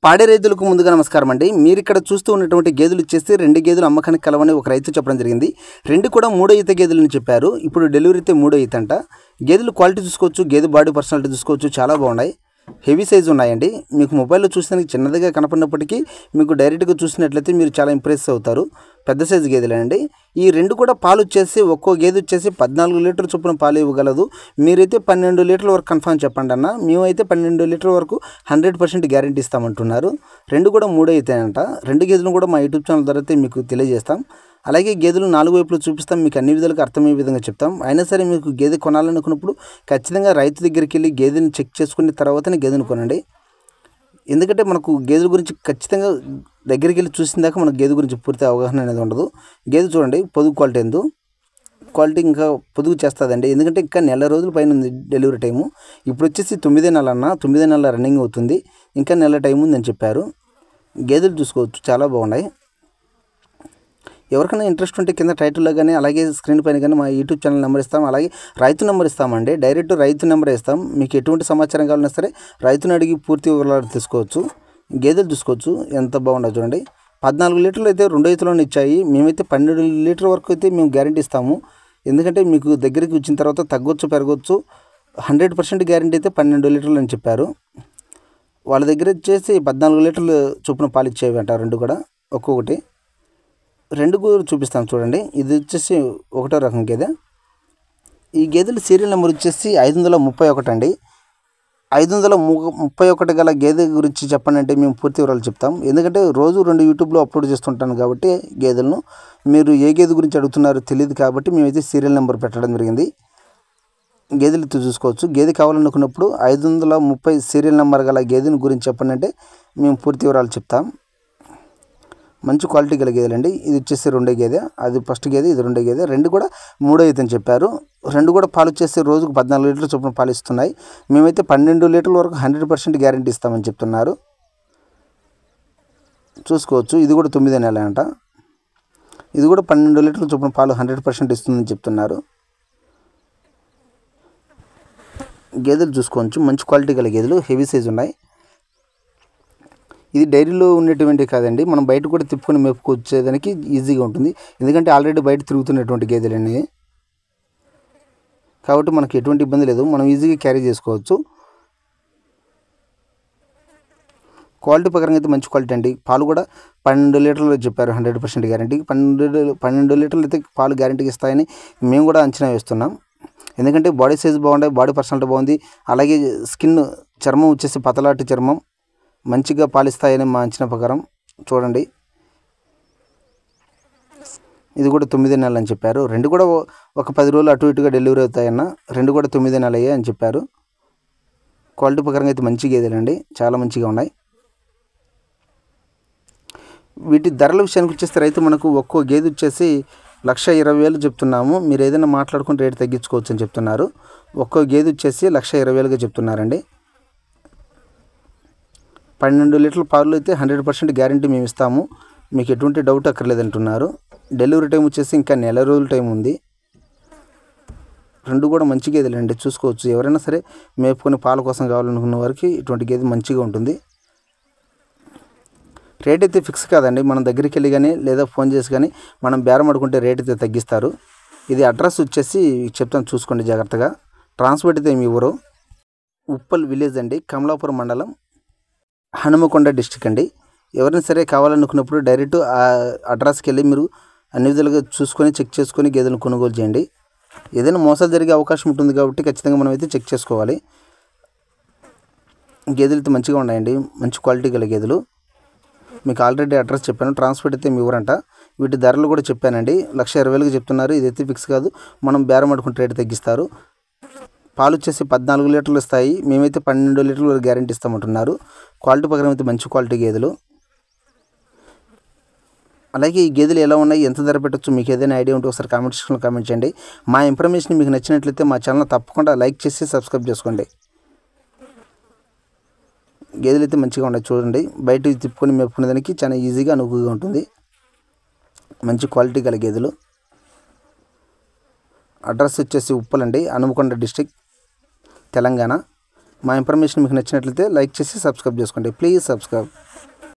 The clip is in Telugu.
పాడి రైతులకు ముందుగా నమస్కారం అండి. మీరు ఇక్కడ చూస్తూ ఉన్నటువంటి గేదెలు వచ్చేసి 2 గేదెలు అమ్మకానికి కలవని ఒక రైతు చెప్పడం జరిగింది. 2 కూడా మూడో ఈత గేదెలని చెప్పారు. ఇప్పుడు డెలివరీ అయితే మూడో ఈత అంట. గేదెలు క్వాలిటీ చూసుకోవచ్చు, గేదె బాడీ పర్సనాలిటీ చూసుకోవచ్చు, చాలా బాగున్నాయి. హెవీ సైజు ఉన్నాయండి. మీకు మొబైల్లో చూసినందుకు చిన్నదిగా కనపడినప్పటికీ మీకు డైరెక్ట్గా చూసినట్లయితే మీరు చాలా ఇంప్రెస్ అవుతారు. పెద్ద సైజు గేదెలేనండి. ఈ 2 కూడా పాలు వచ్చేసి ఒక్కో గేదె వచ్చేసి 14 లీటర్ల చొప్పున పాలు ఇవ్వగలదు. మీరైతే 12 లీటర్ల వరకు కన్ఫర్మ్ చెప్పండి అన్న. మేమైతే 12 లీటర్ల వరకు 100% గ్యారెంటీ ఇస్తామంటున్నారు. 2 కూడా మూడో అవుతాయంట. 2 గేదెలను కూడా మా యూట్యూబ్ ఛానల్ ద్వారా అయితే మీకు తెలియజేస్తాం. అలాగే గేదెలు 4 వైపులు చూపిస్తాం, మీకు అన్ని విధాలుగా అర్థమయ్యే విధంగా చెప్తాం. అయినా సరే మీకు గేదె కొనాలనుకున్నప్పుడు ఖచ్చితంగా రైతు దగ్గరికి వెళ్ళి గేదెని చెక్ చేసుకున్న తర్వాతనే గేదెను కొనండి. ఎందుకంటే మనకు గేదెల గురించి ఖచ్చితంగా దగ్గరికి వెళ్ళి చూసిన దాకా మనకు గేదె గురించి పూర్తి అవగాహన అనేది ఉండదు. గేదె చూడండి, పొదుగు క్వాలిటీ ఇంకా పొదుగు చేస్తుందండి. ఎందుకంటే ఇంకా నెల రోజుల పైన ఉంది డెలివరీ టైము. ఇప్పుడు వచ్చేసి 9 నెలల అన్న, 9 నెలల రన్నింగ్ అవుతుంది. ఇంకా నెల టైం ఉందని చెప్పారు. గేదెలు చూసుకోవచ్చు, చాలా బాగున్నాయి. ఎవరికైనా ఇంట్రెస్ట్ ఉంటే కింద టైటిల్లో కానీ అలాగే స్క్రీన్ పైన కానీ మా యూట్యూబ్ ఛానల్ నెంబర్ ఇస్తాం, అలాగే రైతు నెంబర్ ఇస్తామండి. డైరెక్ట్ రైతు నెంబర్ ఇస్తాం. మీకు ఎటువంటి సమాచారం కావాలన్నా సరే రైతుని అడిగి పూర్తి వివరాలు తీసుకోవచ్చు. గేదెలు చూసుకోవచ్చు, ఎంత బాగుండదు చూడండి. 14 లీటర్లు అయితే 2 రైతులను ఇచ్చాయి. మేమైతే 12 లీటర్ వరకు అయితే మేము గ్యారెంటీ ఇస్తాము. ఎందుకంటే మీకు దగ్గరికి వచ్చిన తర్వాత తగ్గొచ్చు పెరగవచ్చు. 100% గ్యారెంటీ అయితే 12 లీటర్లు అని చెప్పారు. వాళ్ళ దగ్గర వచ్చేసి 14 లీటర్లు చొప్పున పాలు ఇచ్చేవి అంట. 2 కూడా ఒక్కొక్కటి 2 కూడా చూపిస్తాం చూడండి. ఇది వచ్చేసి 1వ రకం గేదె. ఈ గేదెల సీరియల్ నెంబర్ వచ్చేసి 531 అండి. 531 గల గేదె గురించి చెప్పండి అంటే మేము పూర్తి వివరాలు చెప్తాం. ఎందుకంటే రోజు 2 యూట్యూబ్లో అప్లోడ్ చేస్తుంటాను కాబట్టి గేదెలను మీరు ఏ గేదె గురించి అడుగుతున్నారో తెలియదు కాబట్టి మేమైతే సీరియల్ నెంబర్ పెట్టడం జరిగింది. గేదెలు చూసుకోవచ్చు. గేదె కావాలనుకున్నప్పుడు 530 సీరియల్ నెంబర్ గల గేదెని గురించి చెప్పండి అంటే మేము పూర్తి వివరాలు చెప్తాం. మంచి క్వాలిటీ గల గేదెలండి. ఇది వచ్చేసి 2వ గేదె, అది ఫస్ట్ గేదె, ఇది 2వ గేదె. 2 కూడా మూడో ఈత అని చెప్పారు. 2 కూడా పాలు వచ్చేసి రోజుకు 14 లీటర్ల చొప్పున పాలు ఇస్తున్నాయి. మేమైతే 12 లీటర్ల వరకు 100% గ్యారెంటీ ఇస్తామని చెప్తున్నారు. చూసుకోవచ్చు, ఇది కూడా 9వ నెల అంట. ఇది కూడా 12 లీటర్ల చొప్పున పాలు 100% ఇస్తుందని చెప్తున్నారు. గేదెలు చూసుకోవచ్చు, మంచి క్వాలిటీ గల గేదెలు, హెవీ సైజు ఉన్నాయి. ఇది డైరీలో ఉన్నటువంటి కాదండి, మనం బయట కూడా తిప్పుకొని మేపుకొచ్చేదానికి ఈజీగా ఉంటుంది. ఎందుకంటే ఆల్రెడీ బయట తిరుగుతున్నటువంటి గేదెలన్నీ కాబట్టి మనకి ఎటువంటి ఇబ్బంది లేదు, మనం ఈజీగా క్యారీ చేసుకోవచ్చు. క్వాలిటీ ప్రకారంగా అయితే మంచి క్వాలిటీ అండి. పాలు కూడా 12 లీటర్లు చెప్పారు 100% గ్యారంటీ. 12 లీటర్లు అయితే పాలు గ్యారంటీకి ఇస్తాయని మేము కూడా అంచనా వేస్తున్నాం. ఎందుకంటే బాడీ సైజ్ బాగుంటాయి, బాడీ పర్సనాలిటీ బాగుంది. అలాగే స్కిన్ చర్మం వచ్చేసి పతలాటి చర్మం, మంచిగా పాలిస్తాయని మా అంచనా ప్రకారం. చూడండి, ఇది కూడా 9వ నెల అని చెప్పారు. 2 కూడా ఒక 10 రోజులు అటు ఇటుగా డెలివరీ అవుతాయన్న. 2 కూడా 9వ నెల అయ్యాయి అని చెప్పారు. క్వాలిటీ ప్రకారంగా అయితే మంచి గేదెలండి, చాలా మంచిగా ఉన్నాయి. వీటి ధరల విషయానికి వచ్చేస్తే రైతు మనకు ఒక్కో గేదె వచ్చేసి 1,20,000 చెప్తున్నాము. మీరు ఏదైనా మాట్లాడుకుని రేటు తగ్గించుకోవచ్చు అని చెప్తున్నారు. ఒక్కో గేదె వచ్చేసి 1,20,000గా చెప్తున్నారండి. 12 లీటర్ల పాలు అయితే 100% గ్యారంటీ మేము ఇస్తాము. మీకు ఎటువంటి డౌట్ అక్కర్లేదంటున్నారు. డెలివరీ టైం వచ్చేసి ఇంకా నెల రోజుల టైం ఉంది. 2 కూడా మంచి గేదెలండి, చూసుకోవచ్చు. ఎవరైనా సరే మేపుకొని పాల కోసం కావాలనుకున్న వారికి ఇటువంటి గేదె మంచిగా ఉంటుంది. రేట్ అయితే ఫిక్స్ కాదండి, మనం దగ్గరికి వెళ్ళి కానీ లేదా ఫోన్ చేసి కానీ మనం బేరం ఆడుకుంటే రేట్ అయితే తగ్గిస్తారు. ఇది అడ్రస్ వచ్చేసి చెప్తాను, చూసుకోండి జాగ్రత్తగా. ట్రాన్స్పోర్ట్ అయితే ఏమి ఇవ్వరు. ఉప్పల్ విలేజ్ అండి, కమలాపురం మండలం, హనుమకొండ డిస్టిక్ అండి. ఎవరైనా సరే కావాలనుకున్నప్పుడు డైరెక్ట్ ఆ అడ్రస్కి వెళ్ళి మీరు అన్ని విధాలుగా చూసుకొని చెక్ చేసుకొని గేదెలను కొనుగోలు చేయండి. ఏదైనా మోసాలు జరిగే అవకాశం ఉంటుంది కాబట్టి ఖచ్చితంగా మనం అయితే చెక్ చేసుకోవాలి. గేదెలు అయితే మంచిగా ఉన్నాయండి, మంచి క్వాలిటీ గల గేదెలు. మీకు ఆల్రెడీ అడ్రస్ చెప్పాను. ట్రాన్స్పోర్ట్ అయితే మీ ఊరంట. వీటి ధరలు కూడా చెప్పానండి. 1,20,000గా చెప్తున్నారు. ఇదైతే ఫిక్స్ కాదు, మనం బేరం ఆడుకుంటే రేటు తగ్గిస్తారు. పాలు వచ్చేసి 14 లీటర్లు ఇస్తాయి. మేమైతే 12 లీటర్ల వరకు గ్యారెంటీ ఇస్తామంటున్నారు. క్వాలిటీ ప్రకారం అయితే మంచి క్వాలిటీ గేదెలు. అలాగే ఈ గేదెలు ఎలా ఉన్నాయి, ఎంత ధర పెట్టచ్చు, మీకు ఏదైనా ఐడియా ఉంటే ఒకసారి కామెంట్ సెక్షన్లో కామెంట్ చేయండి. మా ఇన్ఫర్మేషన్ మీకు నచ్చినట్లయితే మా ఛానల్ తప్పకుండా లైక్ చేసి సబ్స్క్రైబ్ చేసుకోండి. గేదెలు అయితే మంచిగా ఉన్నాయి చూడండి. బయట తిప్పుకొని మేపుకునే దానికి చాలా ఈజీగా అనువుగా ఉంటుంది. మంచి క్వాలిటీ గల గేదెలు. అడ్రస్ వచ్చేసి ఉప్పల్ అండి, హనుమకొండ డిస్టిక్, తెలంగాణ. మా ఇన్ఫర్మేషన్ మీకు నచ్చినట్లయితే లైక్ చేసి సబ్స్క్రైబ్ చేసుకోండి. Please subscribe.